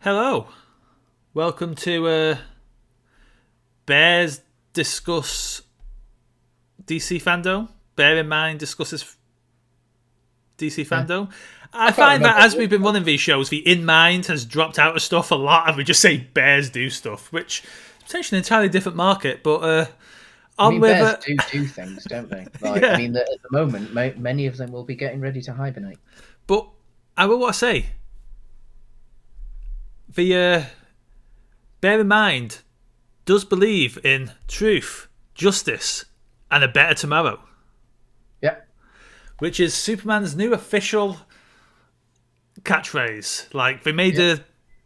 Hello, welcome to Bears Discuss DC Fandome. Bear in mind discusses DC Yeah. Fandome. I I can't find that remember. as we've been running these shows, the in mind has dropped out of stuff a lot, and we just say Bears do stuff, which is potentially an entirely different market. But I on mean, with bears it. do things, don't they? Like, I Yeah. mean, at the moment, many of them will be getting ready to hibernate. But I will what I say. The bear in mind does believe in truth, justice, and a better tomorrow, Yeah. which is Superman's new official catchphrase. Like, they made Yeah. a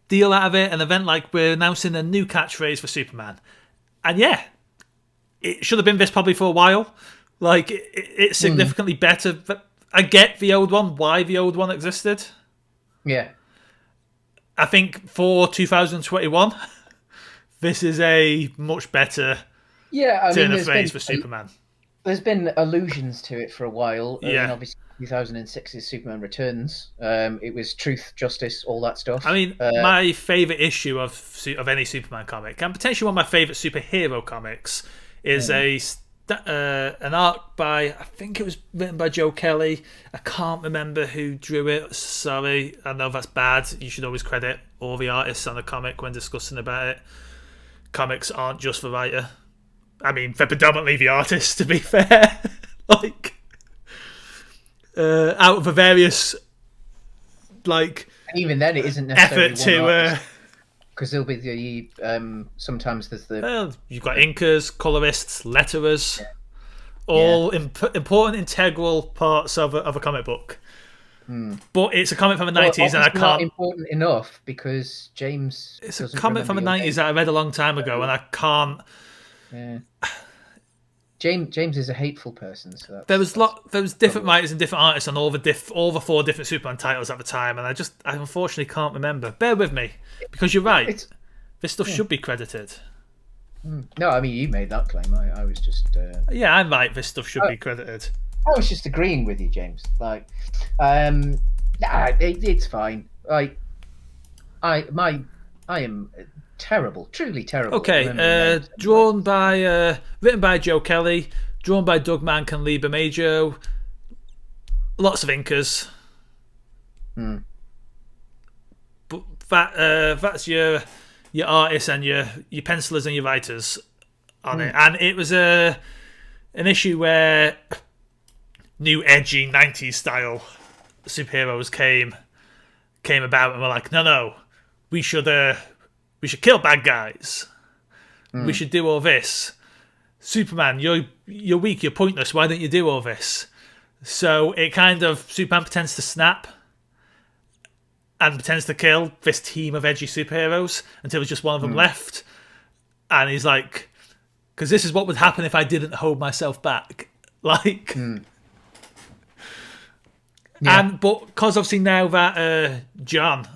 deal out of it, an event like we're announcing a new catchphrase for Superman. And yeah, it should have been this probably for a while. Like, it's Mm. significantly better. But I get the old one, why the old one existed. Yeah. I think for 2021, this is a much better Yeah. I mean, turn of phrase for Superman. there's been allusions to it for a while. I mean, Yeah. obviously, 2006's Superman Returns. It was truth, justice, all that I stuff. mean, my favourite issue of any Superman comic, and potentially one of my favourite superhero comics, is Mm. an arc by, I think it was written by Joe Kelly. I can't remember who drew it. Sorry, I know that's bad. You should always credit all the artists on a comic when discussing about it. Comics aren't just the writer. I mean, they're predominantly the artist, to be fair. Like, out of the various like And even then, it isn't necessarily effort one to artist because there'll be sometimes there's the well, you've got inkers, colorists, letterers, all important integral parts of a comic book. But it's a comic from the well, 90s, and I obviously not can't. important enough because James It's a doesn't comic from remember the your 90s name. that I read a long time ago, and I can't. Yeah. James is a hateful person, so There that's was that's there was different probably writers and different artists on all the four different Superman titles at the time, and I unfortunately can't remember. Bear with me, because you're right. it's This stuff yeah. should be credited. No, I mean you made that claim. I was just Yeah, I'm right. This stuff should I, be credited. I was just agreeing with you, James. Like, nah, it's fine. Like, I my I am terrible, truly terrible at Okay, remembering names. Anyway. drawn by, written by Joe Kelly, drawn by Doug Mank and Lee Bermejo. Lots of inkers, Hmm. but that's your artists and your pencilers and your writers on it. And it was an issue where new edgy 90s style superheroes came about and were like, no, we should kill bad guys. We should do all this. Superman, you're weak, you're pointless. Why don't you do all this? So it kind of Superman pretends to snap and pretends to kill this team of edgy superheroes until there's just one of them left, and he's like, "Because this is what would happen if I didn't hold myself back." Like, Yeah. and but because obviously now that John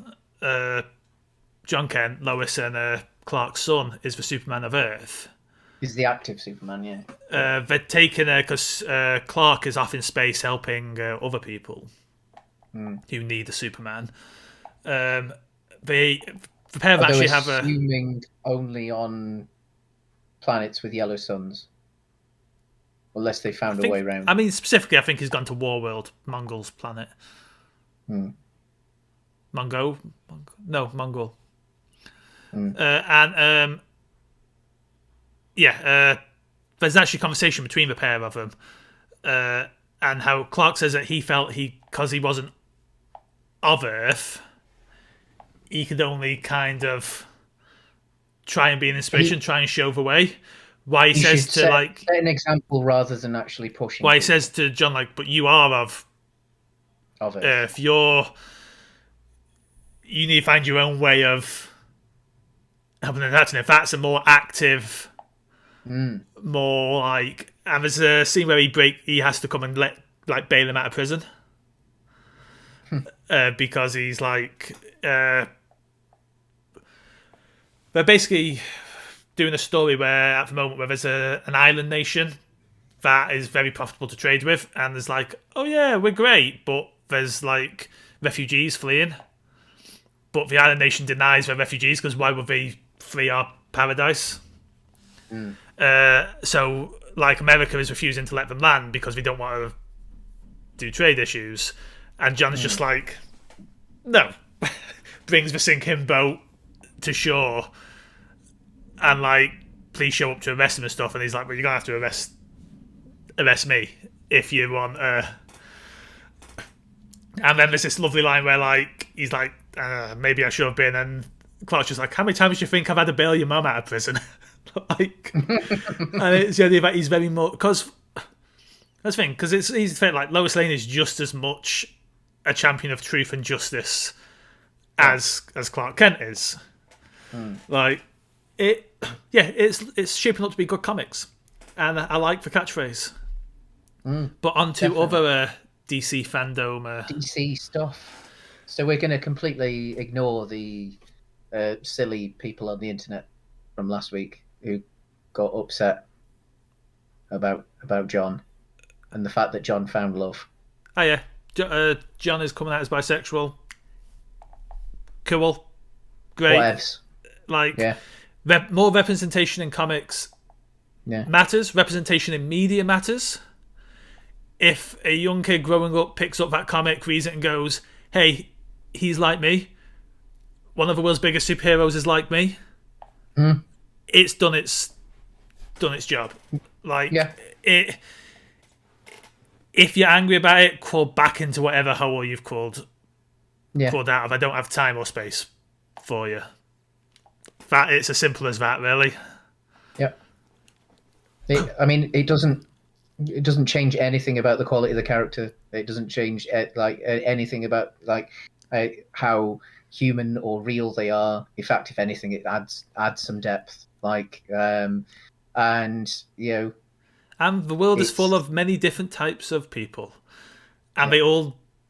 Kent, Lois, and Clark's son is the Superman of Earth. He's the active Superman. Yeah. They're taking because Clark is off in space helping other people who need a Superman. They the pair of Although actually have a. assuming only on planets with yellow suns, unless they found a way around. I mean, specifically, I think he's gone to Warworld, Mongol's planet. Hmm. No, Mongol. And there's actually a conversation between the pair of them, and how Clark says that he felt because he wasn't of Earth, he could only kind of try and be an inspiration, try and show the way. Why he You says should to set an example rather than actually pushing. why he people says to John but you are of it. Earth. You need to find your own way of helping them out. And if that's a more active, more like, and there's a scene where he has to come and bail him out of prison because he's like they're basically doing a story where at the moment where there's an island nation that is very profitable to trade with, and there's like, oh yeah, we're great, but there's like refugees fleeing, but the island nation denies they're refugees because why would they flee our paradise? So, like, America is refusing to let them land because they don't want to do trade issues, and John's just like, no, brings the sinking boat to shore, and like, please show up to arrest him and stuff. And he's like, well, you're gonna have to arrest me if you want. And then there's this lovely line where like he's like, maybe I should have been, and Clark's just like, how many times do you think I've had to bail your mum out of prison? Like, and it's the idea that he's very much because that's the thing, because he's like Lois Lane is just as much a champion of truth and justice as Clark Kent is. Like it's shaping up to be good comics, and I like the catchphrase. But on to other DC Fandome. DC stuff. So we're going to completely ignore the silly people on the internet from last week who got upset about John and the fact that John found love. Oh yeah, John is coming out as bisexual. Cool, great. Whatevs. Like, more representation in comics matters. Representation in media matters. If a young kid growing up picks up that comic, reads it, and goes, "Hey, he's like me. One of the world's biggest superheroes is like me." It's done its job. Like, if you're angry about it, crawl back into whatever hole you've crawled out of. I don't have time or space for you. That it's as simple as that, really. Yep. I mean, it doesn't change anything about the quality of the character. It doesn't change anything about how human or real they are. In fact, if anything, it adds some depth. And the world is full of many different types of people, and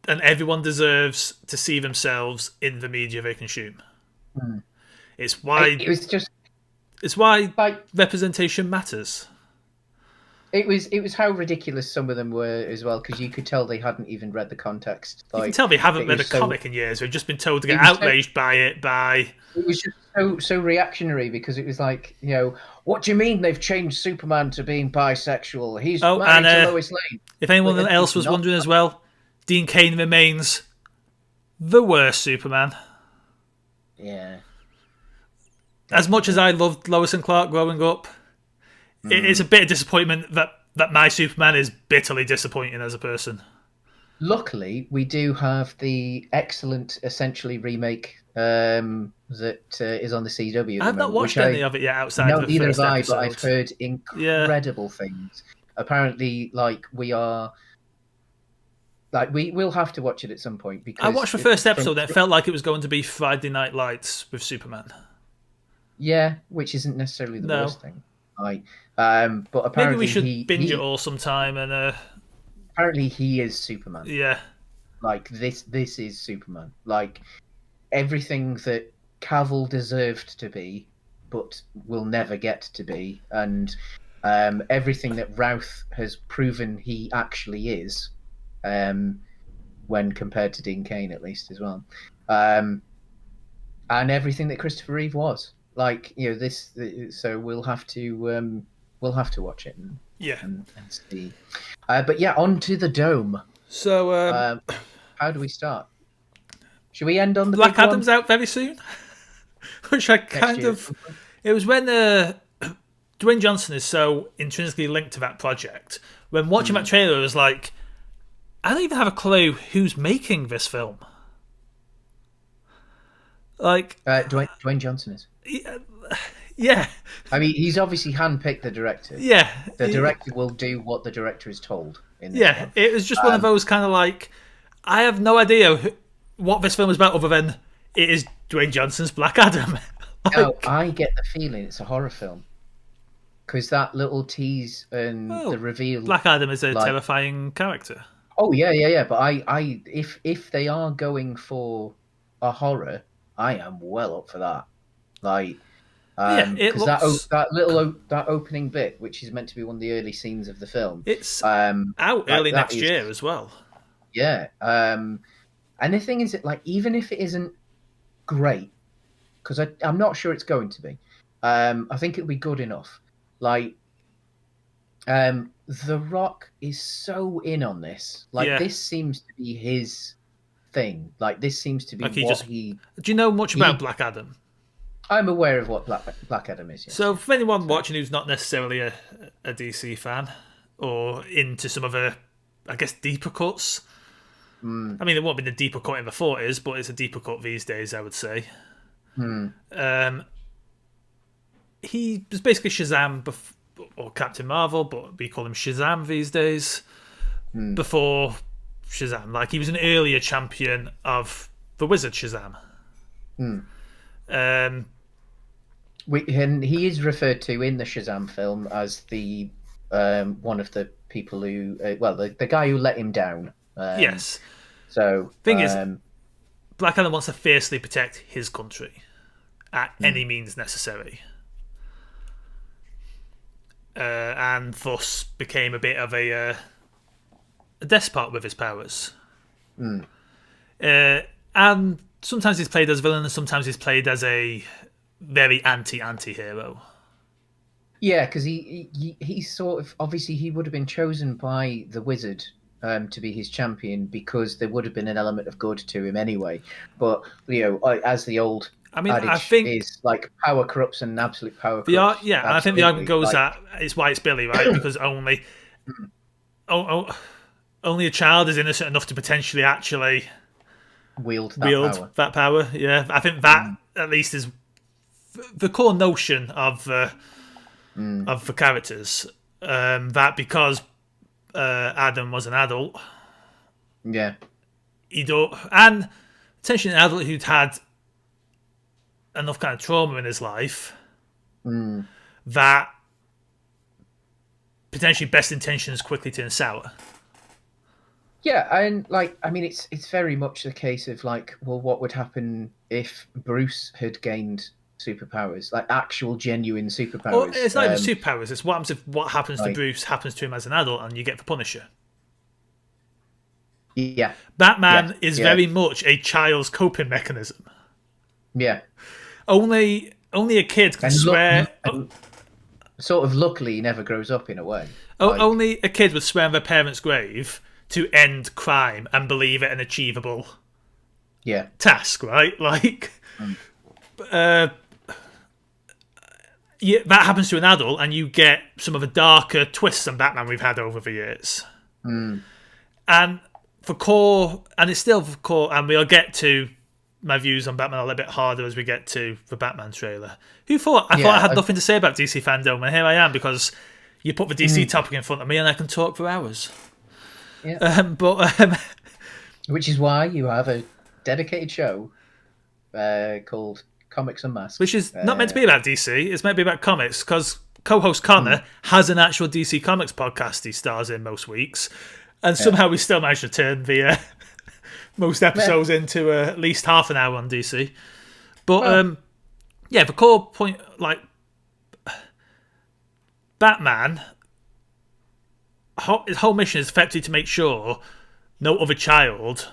everyone deserves to see themselves in the media they consume. It's why representation matters. It was how ridiculous some of them were as well, because you could tell they hadn't even read the context. You can tell they haven't read a comic in years. They've just been told to get outraged by it. It was just so reactionary, because it was like, what do you mean they've changed Superman to being bisexual? He's married to Lois Lane. If anyone else was wondering as well, Dean Cain remains the worst Superman. Yeah. As much as I loved Lois and Clark growing up, it's a bit of disappointment that my Superman is bitterly disappointing as a person. Luckily, we do have the excellent, essentially, remake that is on the CW. I've not watched any of it yet outside of the first episode. But I've heard incredible things. Apparently, we are... we'll have to watch it at some point. Because I watched the first episode and it felt like it was going to be Friday Night Lights with Superman. Yeah, which isn't necessarily the worst thing. But apparently maybe we should binge it all sometime. And apparently he is Superman. Yeah, this is Superman. Everything that Cavill deserved to be, but will never get to be, and everything that Routh has proven he actually is, when compared to Dean Cain, at least as well, and everything that Christopher Reeve was. So we'll have to watch it and see. But on to the Dome. So how do we start? Should we end on the Black big Adam's one? out very soon, which I kind of. It was when Dwayne Johnson is so intrinsically linked to that project. When watching that trailer, I was like, I don't even have a clue who's making this film. Dwayne Johnson is. Yeah. I mean, he's obviously handpicked the director. Yeah. The director will do what the director is told. It was just one of those kind of I have no idea what this film is about other than it is Dwayne Johnson's Black Adam. I get the feeling it's a horror film. Because that little tease and the reveal... Black Adam is a terrifying character. Oh, yeah. But if they are going for a horror, I am well up for that. Because that opening bit, which is meant to be one of the early scenes of the film, it's out early next year as well. Yeah, and the thing is that even if it isn't great because I'm not sure it's going to be. I think it'll be good enough. Like, The Rock is so in on this. Like, Yeah, this seems to be his thing. Like, this seems to be like he what just. Do you know much about he. Black Adam? I'm aware of what Black Adam is. Yes, So, yeah. for anyone So, watching who's not necessarily a DC fan or into some of the, I guess, deeper cuts. mm, I mean, it won't be the deeper cut in the 40s, but it's a deeper cut these days, I would say. mm, Um, he was basically Shazam or Captain Marvel, but we call him Shazam these days. mm, Before Shazam, like he was an earlier champion of the Wizard Shazam. mm. Um, And he is referred to in the Shazam film as the one of the people who, the guy who let him down. yes. So, Thing is, Black Adam wants to fiercely protect his country at any means necessary. And thus became a bit of a despot with his powers. And sometimes he's played as a villain, and sometimes he's played as a very anti-hero. yeah, because he sort of obviously he would have been chosen by the Wizard to be his champion because there would have been an element of good to him anyway. But as the old I mean, I adage think is, like, power corrupts and absolute power corrupts. I think the argument goes Like, that it's why it's Billy, right? Because only a child is innocent enough to potentially actually wield wield that power. Yeah, I think that at least is the core notion of the characters. That because Adam was an adult, Yeah. he don't, and potentially an adult who'd had enough kind of trauma in his life that potentially best intentions quickly turn sour. Yeah, and I mean, it's very much the case of, like, well, what would happen if Bruce had gained superpowers, like actual genuine Or superpowers? it's not even superpowers. It's what happens if what happens to Like, Bruce happens to him as an adult, and you get the Punisher. yeah, Batman yeah, is yeah, very much a child's coping mechanism. yeah. Only a kid can And swear. and sort of luckily, he never grows up in a way. Like, Only a kid would swear on their parents' grave to end crime and believe it an achievable yeah, task, right? Like, yeah, that happens to an adult, and you get some of the darker twists on Batman we've had over the years. And for core, and it's still for core, and we'll get to my views on Batman a little bit harder as we get to the Batman trailer. Who thought? I thought I had nothing to say about DC Fandome, and here I am because you put the DC topic in front of me, and I can talk for hours. yeah. But Which is why you have a dedicated show called Comics and Masks, which is not meant to be about DC. It's meant to be about comics because co-host Connor has an actual DC Comics podcast he stars in most weeks, and somehow we still managed to turn the most episodes into at least half an hour on DC. But yeah, the core point, like Batman, his whole mission is effectively to make sure no other child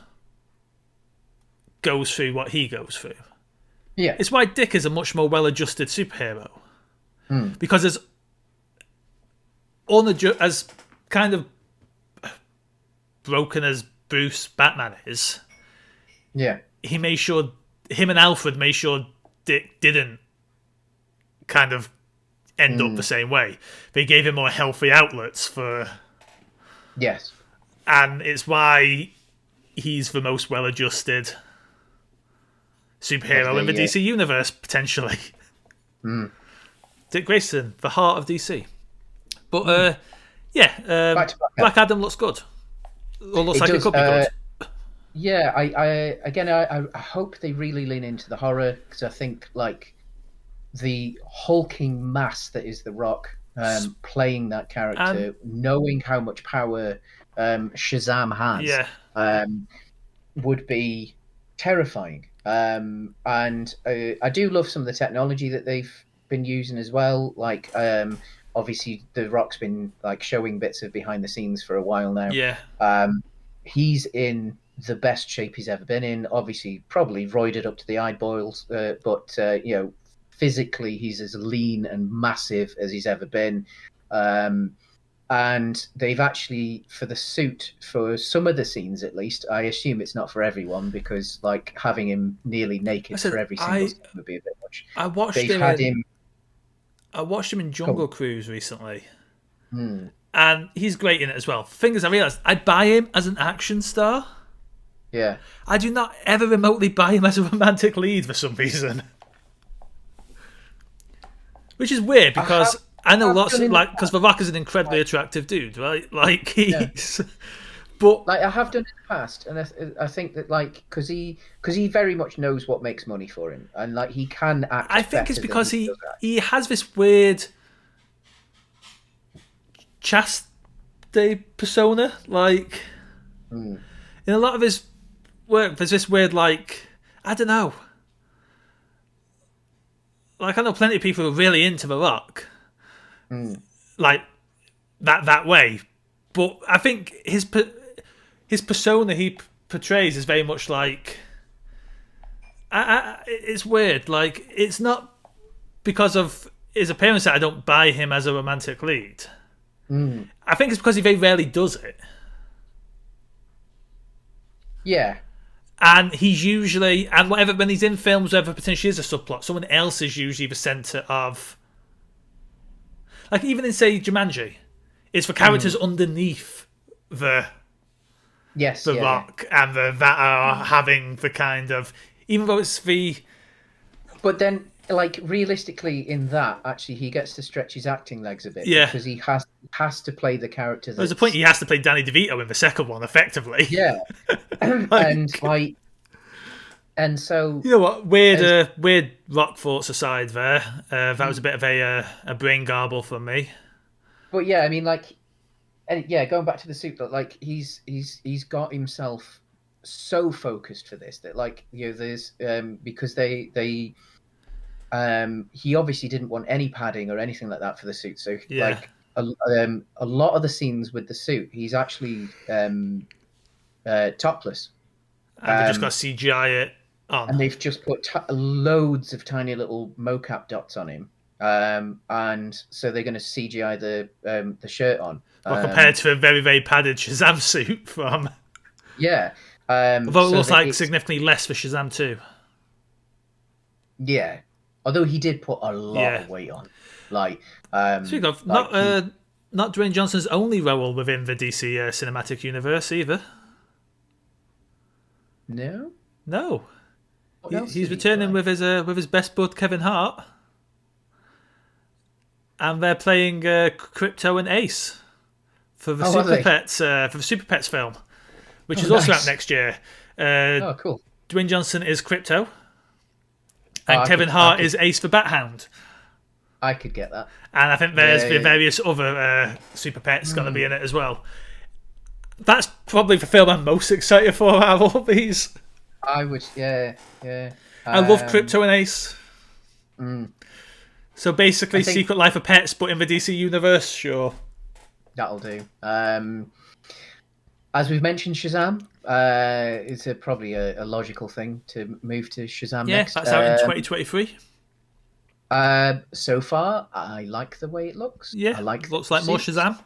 goes through what he goes through. Yeah, It's why Dick is a much more well-adjusted superhero. Because as as kind of broken as Bruce Batman is, yeah, he made sure him and Alfred made sure Dick didn't kind of end up the same way. They gave him more healthy outlets for, yes, and it's why he's the most well-adjusted superhero in the DC universe, potentially. Dick Grayson, the heart of DC. But yeah, Black Adam looks good. Or looks like it could be good. Yeah, I hope they really lean into the horror because I think, like, the hulking mass that is The Rock, playing that character, knowing how much power Shazam has, would be terrifying. And I do love some of the technology that they've been using as well. Like, obviously, The Rock's been, like, showing bits of behind the scenes for a while now. Yeah. He's in the best shape he's ever been in. Obviously, probably roided up to the eyeballs, but physically he's as lean and massive as he's ever been. And they've actually, for the suit, for some of the scenes at least, I assume it's not for everyone because like having him nearly I naked said for every single scene would be a bit much. I watched They've him had in him. I watched him in Come Jungle Cruise recently, on. and he's great in it as well. Thing is, I realised I'd buy him as an action star. Yeah. I do not ever remotely buy him as a romantic lead for some reason, which is weird because I know lots of because The Rock is an incredibly attractive dude, right? Like he's, but like I have done in the past, and I think that like because he very much knows what makes money for him, and like he can act. I think it's better because than he does act. he has this weird chastity persona, like in a lot of his work. There's this weird like I don't know. Like I know plenty of people who are really into The Rock, like that way, but I think his persona he portrays is very much like it's weird. Like it's not because of his appearance that I don't buy him as a romantic lead. I think it's because he very rarely does it. Yeah. And he's usually, and whatever, when he's in films, whether potentially is a subplot, someone else is usually the centre of. Like, even in, say, Jumanji, it's for characters underneath the Rock and that are having the kind of. Even though it's the. But then, like, realistically, in that, actually, he gets to stretch his acting legs a bit. Yeah. Because he has to play the character. There's a point he has to play Danny DeVito in the second one, effectively. Yeah. And so you know what, weird Rock thoughts aside there, that was a bit of a brain garble from me. But yeah, I mean, like, and yeah, going back to the suit, like he's got himself so focused for this that like there's because they he obviously didn't want any padding or anything like that for the suit, so like a lot of the scenes with the suit he's actually topless. And they just got to CGI it on. And they've just put loads of tiny little mocap dots on him. And so they're going to CGI the shirt on. Well, compared to a very, very padded Shazam suit from... Yeah. Although it looks like significantly less for Shazam 2. Yeah. Although he did put a lot of weight on. Like, speaking of, not Dwayne Johnson's only role within the DC cinematic universe either. No? No. He's returning with his best bud Kevin Hart, and they're playing Crypto and Ace for the Super Pets film, which is also out next year. Cool. Dwayne Johnson is Crypto, and Kevin Hart is Ace the Bat Hound. I could get that. And I think there's various other Super Pets going to be in it as well. That's probably the film I'm most excited for out of all these. I would, yeah. I love Crypto and Ace. So basically, Secret Life of Pets, but in the DC universe, sure. That'll do. As we've mentioned, Shazam, it's probably a logical thing to move to Shazam next. Yeah, that's out in 2023. So far, I like the way it looks. Yeah, looks like more Shazam.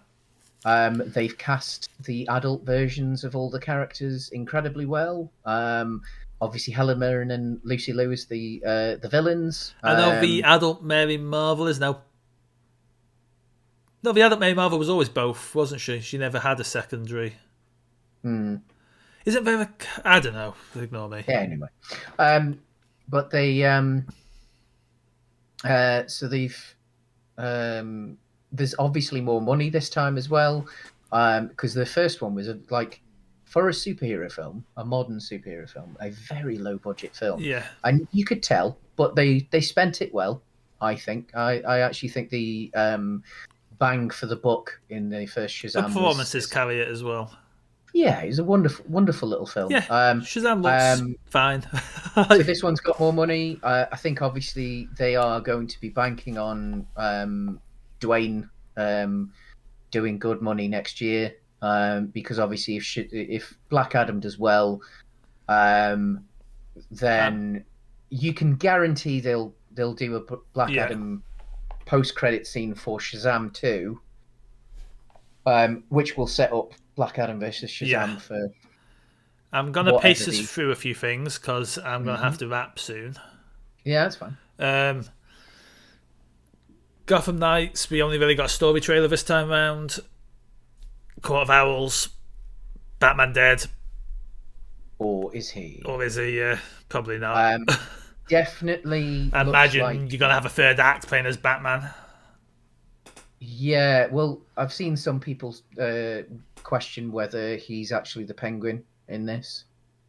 They've cast the adult versions of all the characters incredibly well. Obviously, Helen Mirren and Lucy Liu as the villains. I know the adult Mary Marvel is now. No, the adult Mary Marvel was always both, wasn't she? She never had a secondary. Isn't there a... I don't know. Ignore me. Yeah, anyway. But they... so they've... there's obviously more money this time as well, because the first one was for a superhero film, a modern superhero film, a very low budget film. Yeah, and you could tell, but they spent it well. I think. I actually think the bang for the buck in the first Shazam. The performances carry it as well. Yeah, it's a wonderful little film. Yeah, Shazam looks fine. So this one's got more money. I think obviously they are going to be banking on Dwayne doing good money next year. because obviously if Black Adam does well, um, then you can guarantee they'll do a Black Yeah. Adam post-credit scene for Shazam 2, which will set up Black Adam versus Yeah. Shazam for I'm going to whatever pace us the. through a few things because I'm going to have Mhm. to wrap soon. Yeah, that's fine. Um, Gotham Knights, we only really got a story trailer this time round. Court of Owls, Batman dead. Or is he? Or is he? Probably not. Definitely I looks imagine like. you're going to have a third act playing as Batman. Yeah, well, I've seen some people question whether he's actually the Penguin in this,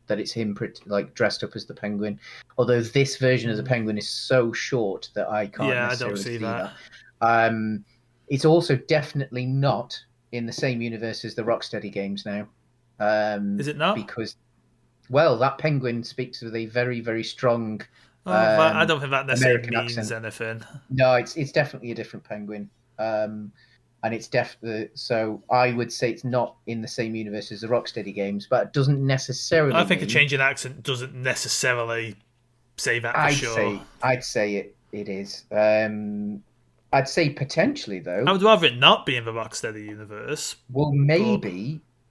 that it's him like dressed up as the Penguin. Although this version of the Penguin is so short that I can't Yeah, I don't necessarily see see that. that. It's also definitely not in the same universe as the Rocksteady games now, Is it not? because well, that Penguin speaks with a very very strong Oh, I don't think that necessarily American means accent. anything. No, it's definitely a different Penguin. And it's definitely so. I would say it's not in the same universe as the Rocksteady games, but it doesn't necessarily I think a mean. change in accent doesn't necessarily say that for I'd sure. say I'd say it is. I'd say potentially I though. would rather it not be in the Rocksteady universe, Well, but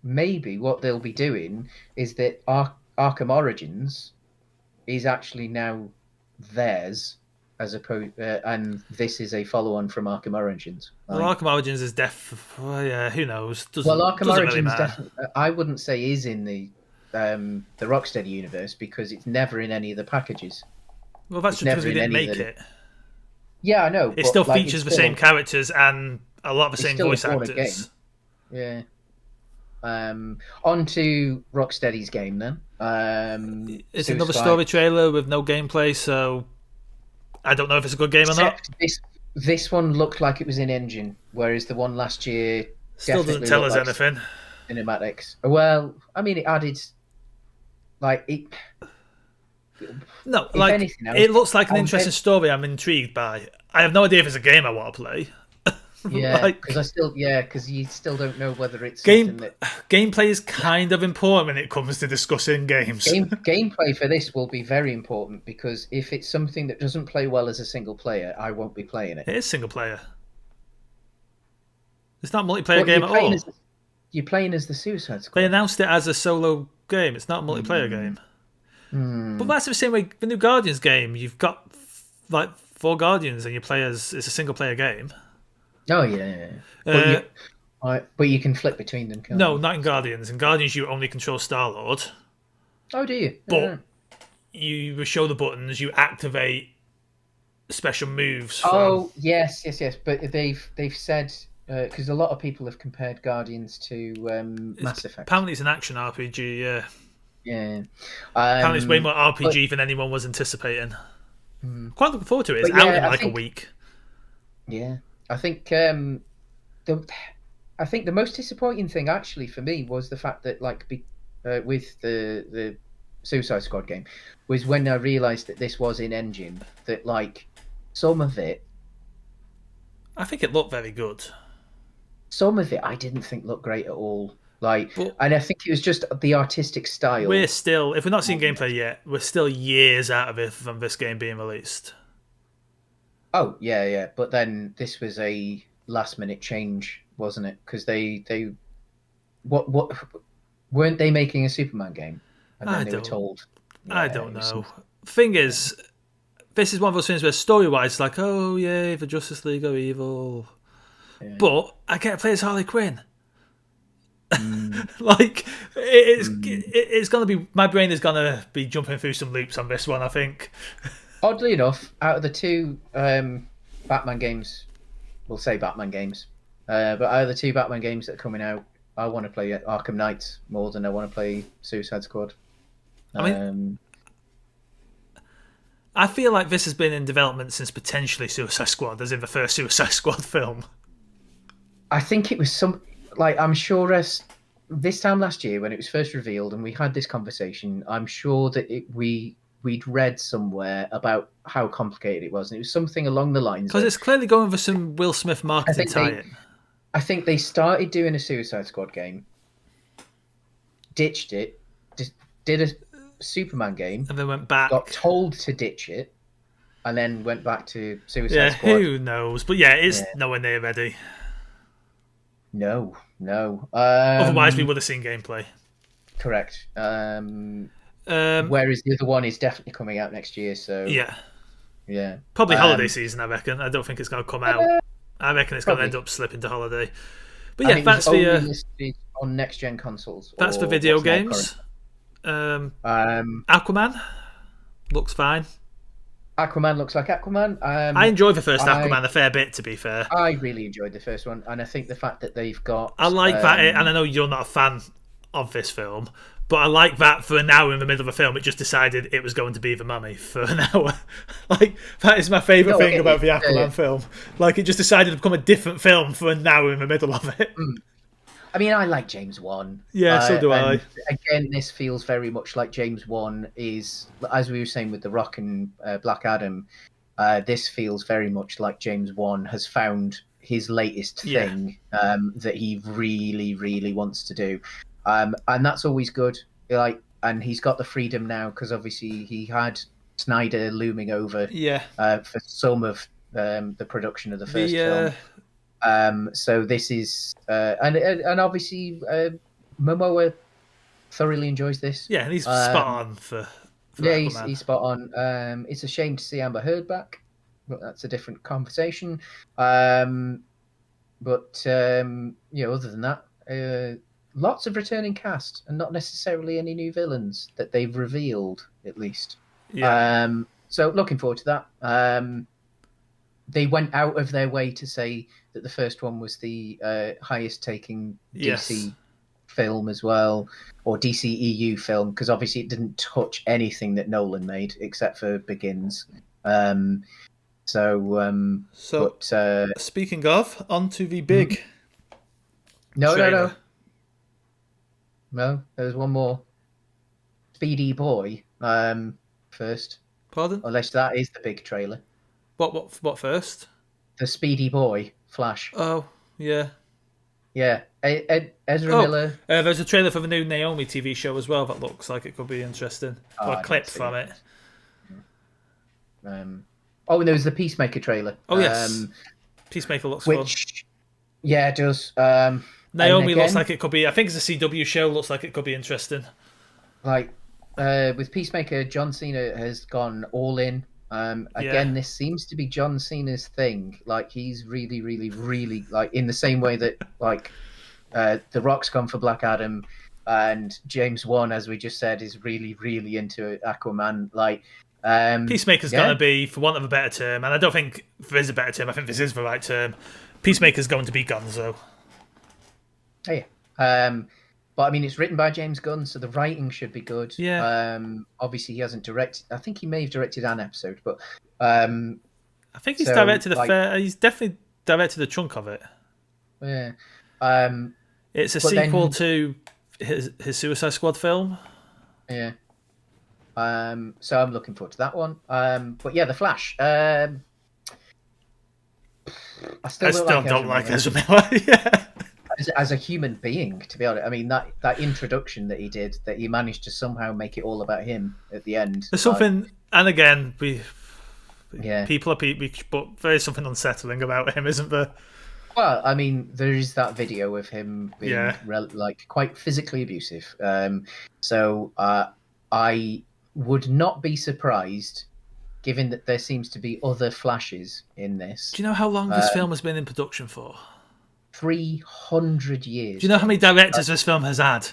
maybe what they'll be doing is that Arkham Origins is actually now theirs, as opposed, and this is a follow-on from Arkham Origins. well, Like, Arkham Origins is well, yeah, who knows? well, Doesn't Arkham doesn't really Origins matter. definitely. I wouldn't say is in the Rocksteady universe because it's never in any of the packages. Well, that's It's just because never we in didn't any of make the. it. Yeah, I know, It but still like features the same characters and a lot of the it's same still a voice Warner actors. game. Yeah. On to Rocksteady's game then. It's another story trailer with no gameplay, so I don't know if it's a good game or not. Except this one looked like it was in engine, whereas the one last year Still doesn't definitely tell looked us like anything. cinematics. Well, I mean, it added like it. No, If like anything, it looks like an I was interesting story. I'm intrigued by. I have no idea if it's a game I want to play. yeah, Like because you still don't know whether it's game something that gameplay is kind of important when it comes to discussing games. gameplay for this will be very important because if it's something that doesn't play well as a single player, I won't be playing it. It is single player. It's not a multiplayer But game at all. you're playing as the Suicide They Squad. announced it as a solo game. It's not a multiplayer Mm, game. But mm. that's the same way the new Guardians game. You've got like 4 Guardians and you play as it's a single player game. Oh yeah. Uh, But you can flip between them, can't no, you? not in Guardians. In Guardians, you only control Star Lord, Oh, do you? but you show the buttons, you activate special moves from. Oh yes. But they've said because a lot of people have compared Guardians to Mass Effect. Apparently, it's an action RPG. Yeah, Yeah. apparently, it's way more But, RPG than anyone was anticipating. mm, Quite looking forward to it. It's but out yeah, in I like a think week. yeah, I think the I think the most disappointing thing actually for me was the fact that with the Suicide Squad game was when I realised that this was in engine that like some of it I think it looked very good. I didn't think looked great at all. Like, But and I think it was just the artistic we're style. still, if we're not seeing gameplay yet, we're still years out of it from this game being released. Oh yeah. But then this was a last minute change, wasn't it? Because they what weren't they making a Superman game, and then I they were don't, told, I yeah, don't it was know. some, Thing yeah. is, this is one of those things where story-wise, it's like, oh yay, the Justice League are evil, Yeah. but I get to play as Harley Quinn. Mm, Like mm. it's gonna be, my brain is gonna be jumping through some loops on this one. I think. Oddly enough, out of the two Batman games, we'll say Batman games, but out of the two Batman games that are coming out, I want to play Arkham Knight more than I want to play Suicide Squad. I mean, Um, I feel like this has been in development since potentially Suicide Squad, as in the first Suicide Squad film. I think it was I'm sure as this time last year when it was first revealed and we had this conversation, I'm sure that we'd read somewhere about how complicated it was, and it was something along the lines Because of it's clearly going for some Will Smith I marketing think they tie-in. I think they started doing a Suicide Squad game, ditched it, did a Superman game, And then went back. got told to ditch it, and then went back to Suicide Yeah, Squad. who knows? But yeah, it's Yeah. nowhere near ready. No. Otherwise, we would have seen gameplay. Correct. Whereas the other one is definitely coming out next year. So yeah, probably holiday season. I reckon. I don't think it's going to come out. I reckon it's going to end up slipping to holiday. But yeah, that's listed on next gen consoles. That's for video games. Aquaman looks fine. Aquaman looks like Aquaman. I enjoyed the first Aquaman a fair bit, to be fair. I really enjoyed the first one, and I think the fact that they've got... I like that, and I know you're not a fan of this film, but I like that for an hour in the middle of a film, it just decided it was going to be the mummy for an hour. Like, that is my favourite thing about the Aquaman film. Like, it just decided to become a different film for an hour in the middle of it. I mean, I like James Wan. Yeah, so do I. Again, this feels very much like James Wan is, as we were saying with The Rock and Black Adam, this feels very much like James Wan has found his latest thing that he really, really wants to do. And that's always good. Like, and he's got the freedom now because obviously he had Snyder looming over for some of the production of the first film. So this is and obviously Momoa thoroughly enjoys this. Yeah, and he's spot on for he's spot on. It's a shame to see Amber Heard back, but that's a different conversation. But other than that, lots of returning cast and not necessarily any new villains that they've revealed, at least. So looking forward to that. They went out of their way to say that the first one was the highest taking DC film as well, or DC EU film, because obviously it didn't touch anything that Nolan made except for Begins. So speaking of, onto the big No, there's one more. Speedy Boy first. Pardon? Unless that is the big trailer. What first? The Speedy Boy, Flash. Oh, yeah. Yeah. Ezra Miller. There's a trailer for the new Naomi TV show as well that looks like it could be interesting. Or a clip from it. And there was the Peacemaker trailer. Oh, yes. Peacemaker looks fun. Yeah, it does. Naomi looks like it could be... I think it's a CW show. Looks like it could be interesting. Like, with Peacemaker, John Cena has gone all in. Again, this seems to be John Cena's thing. Like, he's really, really, really, like, in the same way that, like, The Rock's gone for Black Adam, and James Wan, as we just said, is really, really into Aquaman. Like, Peacemaker's going to be, for want of a better term, and I don't think there is a better term, I think this is the right term, Peacemaker's going to be Gonzo. Oh, yeah. But I mean, it's written by James Gunn, so the writing should be good. Yeah. Obviously, he hasn't directed. I think he may have directed an episode, but I think he's directed he's definitely directed a chunk of it. Yeah. It's a sequel to his Suicide Squad film. Yeah. So I'm looking forward to that one. But yeah, The Flash. I still don't like Ezra Miller. Yeah. As a human being, to be honest, I mean that introduction that he did, that he managed to somehow make it all about him at the end. There's something, and again, people are people, but there is something unsettling about him, isn't there? Well, I mean, there is that video of him being quite physically abusive. So I would not be surprised, given that there seems to be other Flashes in this. Do you know how long this film has been in production for? 300 years. Do you know how many directors this film has had?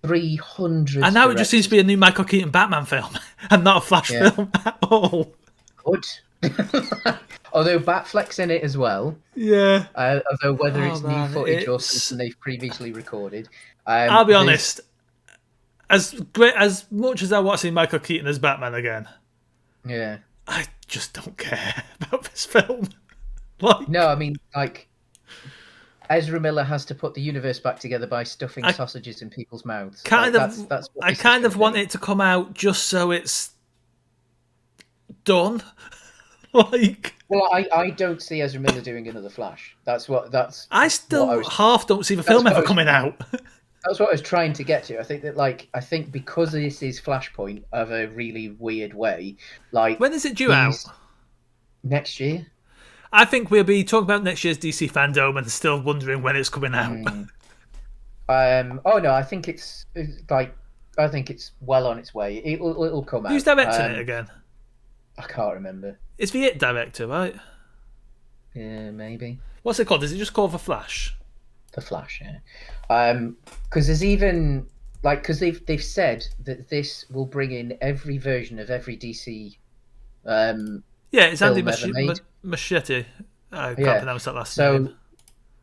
300. And now it just seems to be a new Michael Keaton Batman film, and not a Flash film at all. Good. Although Batfleck's in it as well. Yeah. Although whether it's new footage or something they've previously recorded. I'll be honest. As much as I want to see Michael Keaton as Batman again, I just don't care about this film. No, I mean, like, Ezra Miller has to put the universe back together by stuffing sausages in people's mouths. That's what I kind of want it to come out just so it's done. Like, Well, I don't see Ezra Miller doing another Flash. That's I what I still was. half don't see the That's film what I ever was. coming out. That's what I was trying to get to. I think that I think because this is Flashpoint of a really weird way, like When is it due out? he's next year. I think we'll be talking about next year's DC Fandome and still wondering when it's coming out. Mm. Oh no, I think I think it's well on its way. It'll come Who's out. directing it again? I can't remember. It's the It director, right? Yeah, maybe What's it called? Is it just called The Flash? the Flash. Yeah, because there's even because they've said that this will bring in every version of every DC Yeah, it's Andy film ever made. Machete. I can't Yeah, pronounce that last so name.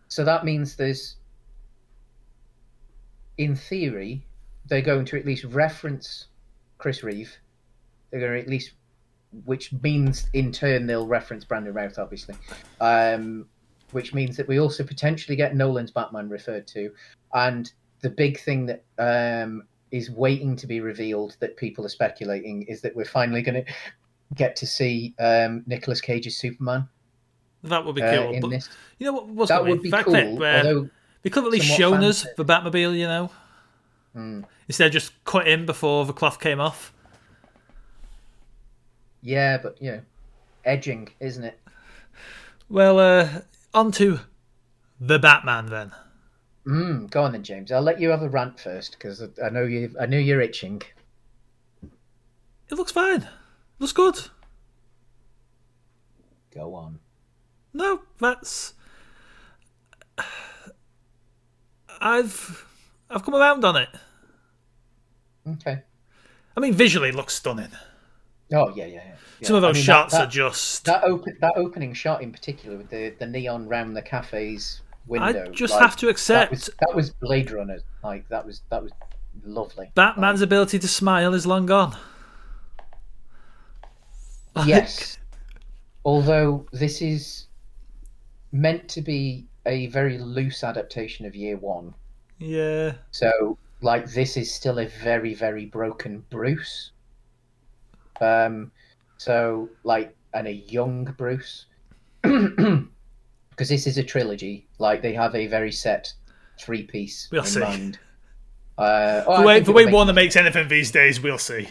so that means there's, in theory, they're going to at least reference Chris Reeve. They're going to at least, which means in turn they'll reference Brandon Routh, obviously. Which means that we also potentially get Nolan's Batman referred to, and the big thing that is waiting to be revealed that people are speculating is that we're finally going to get to see Nicolas Cage's Superman That would be cool. in But this. you know what's That going to would be? be That clip cool, where although they could have at least somewhat shown fan us the Batmobile, you know? Instead of just cut in before the cloth came off. Yeah, but edging, isn't it? Well, on to the Batman then. Go on then, James. I'll let you have a rant first because I know you're itching. It looks fine. It looks good. Go on. No, that's... I've come around on it. Okay. I mean, visually it looks stunning. Oh yeah. Some of those shots that are just... that opening shot in particular with the neon round the cafe's window. I just have to accept that was Blade Runner. Like that was lovely. Batman's ability to smile is long gone. Yes. Although this is meant to be a very loose adaptation of Year One. Yeah. So this is still a very, very broken Bruce. So and a young Bruce. Because this is a trilogy. They have a very set three-piece We'll in see. mind. The way Warner makes anything these days, we'll see.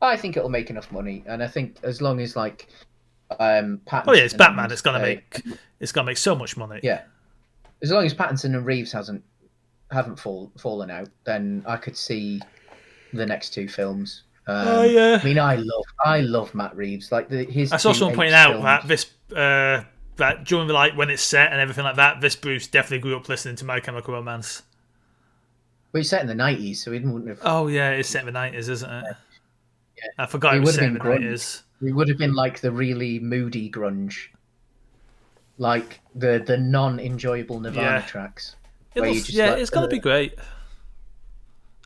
I think it'll make enough money, and I think as long as Pattinson. Oh yeah, it's Batman. It's gonna make so much money. Yeah, as long as Pattinson and Reeves haven't fallen out, then I could see the next two films. Yeah. I mean, I love Matt Reeves. His. I saw someone pointing out that this that during when it's set and everything like that, this Bruce definitely grew up listening to My Chemical Romance. Well, it's set in the 90s, so he wouldn't have. Oh yeah, it's set in the 90s, isn't it? Yeah. I forgot it was set in the 90s. It would have been the really moody grunge, the non-enjoyable Nirvana tracks. It's gonna be great.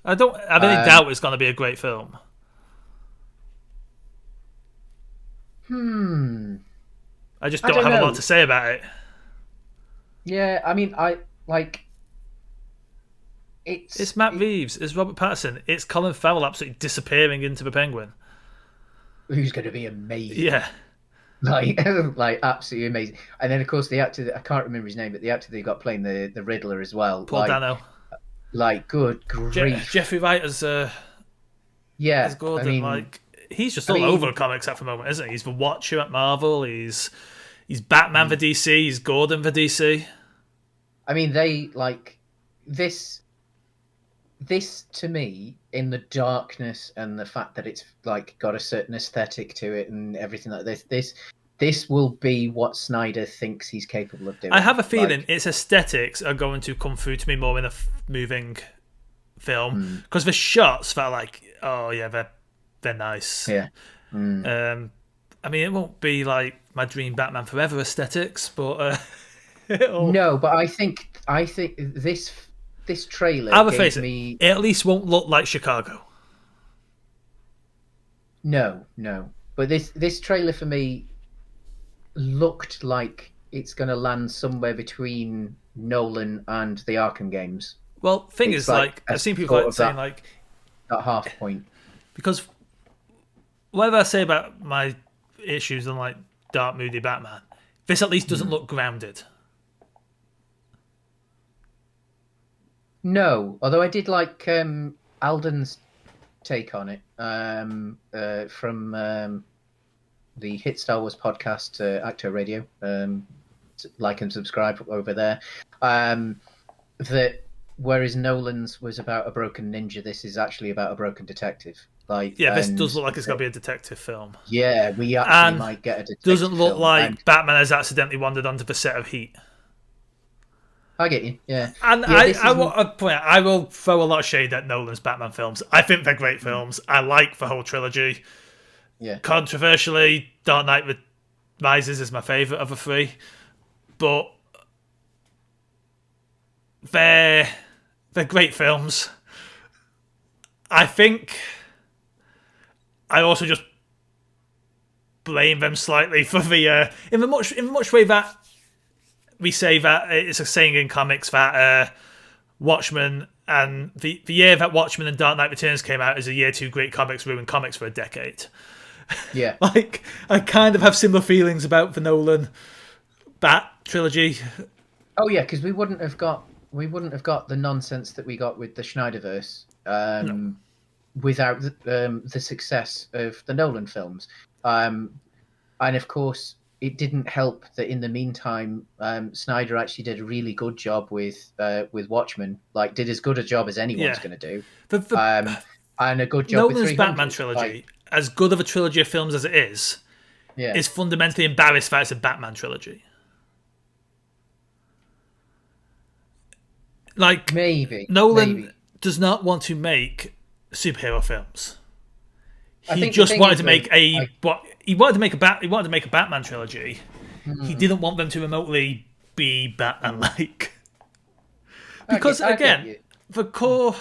I don't have any doubt it's gonna be a great film. I just don't have a lot to say about it. Yeah, I mean, it's Matt Reeves, it's Robert Pattinson, it's Colin Farrell absolutely disappearing into the Penguin. Who's going to be amazing. Yeah. Absolutely amazing. And then, of course, the actor, I can't remember his name, but the actor they got playing the Riddler as well. Paul Dano. Good grief. Jeffrey Wright as Gordon. He's just all over comics at the moment, isn't he? He's the Watcher at Marvel. He's Batman for DC. He's Gordon for DC. I mean, they this to me, in the darkness and the fact that it's got a certain aesthetic to it and everything like this will be what Snyder thinks he's capable of doing. I have a feeling its aesthetics are going to come through to me more in a moving film because the shots felt they're nice. Yeah. I mean, it won't be my dream Batman Forever aesthetics, but no. But I think this trailer gave me. It at least won't look like Chicago. No. But this trailer for me looked like it's going to land somewhere between Nolan and the Arkham games. Well, I've seen people saying that half point. Because whatever I say about my issues than like dark, moody Batman. This at least doesn't look grounded. No, although I did like Alden's take on it from the Hit Star Wars podcast, Acto Radio. Like and subscribe over there. That whereas Nolan's was about a broken ninja, this is actually about a broken detective. Like, Yeah, this does look like it's going to be a detective film. Yeah, we actually might get a detective doesn't look film, like Batman has accidentally wandered onto the set of Heat. I get you, yeah. And yeah, I will throw a lot of shade at Nolan's Batman films. I think they're great films. I like the whole trilogy. Yeah. Controversially, Dark Knight Rises is my favourite of the three. But they're great films. I think I also just blame them slightly for the in the much way that we say that it's a saying in comics that Watchmen and the year that Watchmen and Dark Knight Returns came out is a year two great comics ruined comics for a decade. Yeah. Like, I kind of have similar feelings about the Nolan Bat trilogy. Oh yeah, because we wouldn't have got the nonsense that we got with the Schneiderverse without the success of the Nolan films. And of course, it didn't help that in the meantime, Snyder actually did a really good job with Watchmen. Like, did as good a job as anyone's going to do. And a good job Nolan's with 300. Batman trilogy, as good of a trilogy of films as it is fundamentally embarrassed that it's a Batman trilogy. Like, Nolan does not want to make superhero films. He just wanted to make he wanted to make a Batman trilogy. He didn't want them to remotely be Batman-like. Because again, the core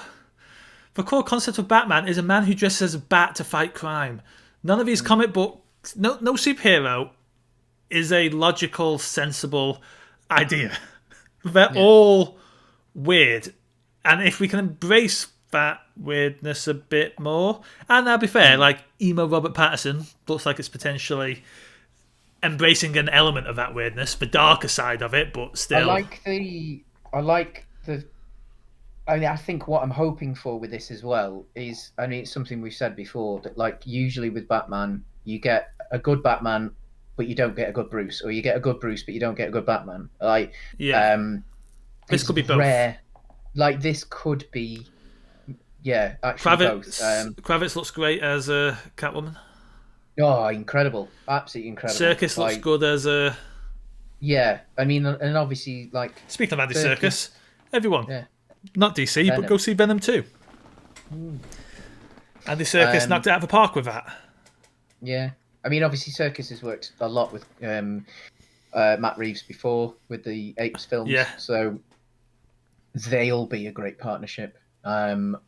concept of Batman is a man who dresses as a bat to fight crime. None of these comic books, no superhero is a logical, sensible idea. They're all weird, and if we can embrace that weirdness a bit more, and I'll be fair, like emo Robert Pattinson looks like it's potentially embracing an element of that weirdness, the darker side of it, but still. I think what I'm hoping for with this as well is, it's something we've said before, that like usually with Batman, you get a good Batman, but you don't get a good Bruce, or you get a good Bruce, but you don't get a good Batman. Like, this could be both. Rare. Like, this could be, actually both. Kravitz looks great as a Catwoman. Oh, incredible! Absolutely incredible. Serkis looks good as a. Yeah, I mean, and obviously, like. Speaking of Andy Serkis, everyone, not DC, Venom. But go see Venom 2. Andy Serkis knocked it out of the park with that. Yeah, I mean, obviously, Serkis has worked a lot with Matt Reeves before with the Apes films. Yeah. So they'll be a great partnership,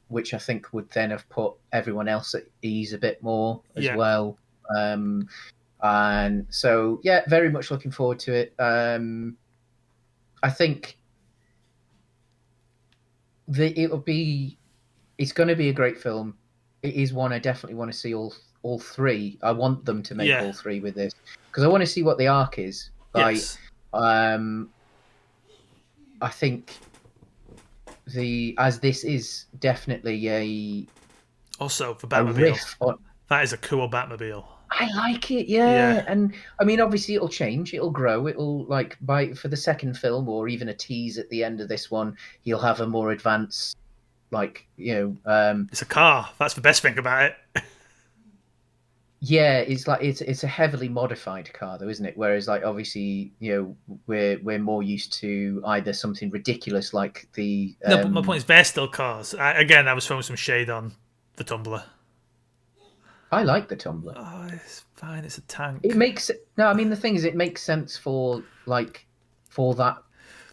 which I think would then have put everyone else at ease a bit more as well. And so, very much looking forward to it. I think it's going to be a great film. It is one I definitely want to see all three. I want them to make all three with this, because I want to see what the arc is. Like, I think this is definitely also for Batmobile. That is a cool Batmobile. I like it, yeah. And I mean, obviously, it'll change, it'll grow, it'll like for the second film, or even a tease at the end of this one, you'll have a more advanced, like, it's a car. That's the best thing about it. Yeah, it's like it's a heavily modified car, though, isn't it? Whereas, like, obviously, we're more used to either something ridiculous like the. No, but my point is, they're still cars. I was throwing some shade on the Tumbler. I like the Tumbler. Oh, it's fine. It's a tank. It makes no. I mean, the thing is, it makes sense for that.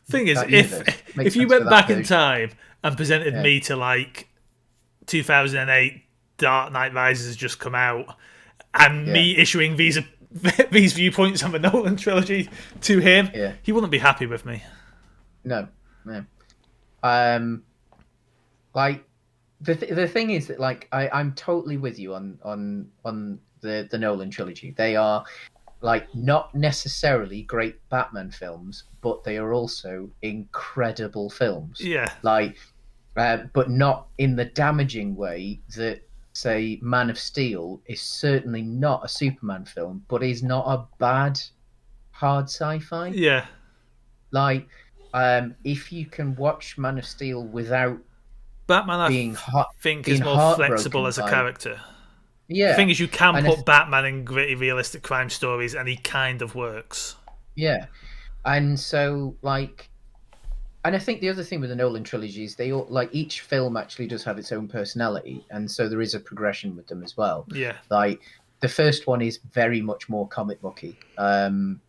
Thing is, if you went back in time and presented me to like 2008, Dark Knight Rises has just come out, and me issuing these viewpoints on the Nolan trilogy to him, he wouldn't be happy with me. No. Like the thing is that, like, I'm totally with you on the Nolan trilogy. They are like not necessarily great Batman films, but they are also incredible films. Yeah. Like, but not in the damaging way that, say, Man of Steel is certainly not a Superman film, but is not a bad hard sci-fi. Yeah. Like, if you can watch Man of Steel without Batman, being think, is being more flexible heartbroken as a by, character. The yeah, thing is, you can and put Batman in gritty, realistic crime stories, and he kind of works. yeah, and so like, and I think the other thing with the Nolan trilogy is they all like each film actually does have its own personality, and so there is a progression with them as well. Yeah. Like the first one is very much more comic booky, and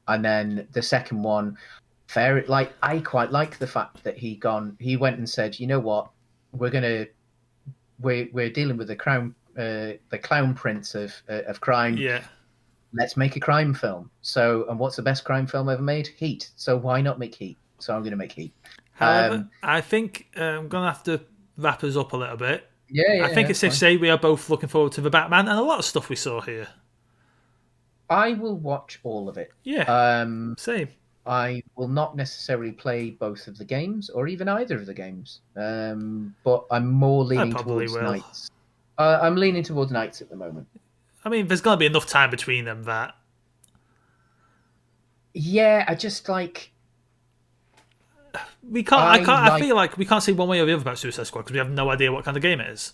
then the second one, very like I quite like the fact that he went and said, you know what, we're dealing with the clown prince of crime. Yeah. Let's make a crime film. So, and what's the best crime film ever made? Heat. So why not make Heat? So I'm going to make Heat. However, I think I'm going to have to wrap us up a little bit. Yeah, I think yeah, it's safe to say we are both looking forward to the Batman and a lot of stuff we saw here. I will watch all of it. Yeah. Same. I will not necessarily play both of the games or even either of the games. But I'm more leaning probably towards will. Knights. I'm leaning towards Knights at the moment. I mean, there's going to be enough time between them that. Yeah, I just like. We can't. I feel like we can't say one way or the other about Suicide Squad because we have no idea what kind of game it is.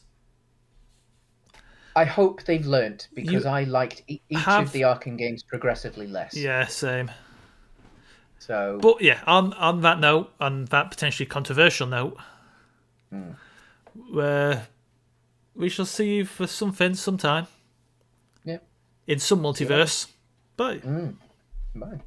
I hope they've learnt because I liked each of the Arkham games progressively less. Yeah, same. So, but yeah, on that note, on that potentially controversial note, where we shall see you for something sometime. Yeah. In some multiverse. Bye. Bye.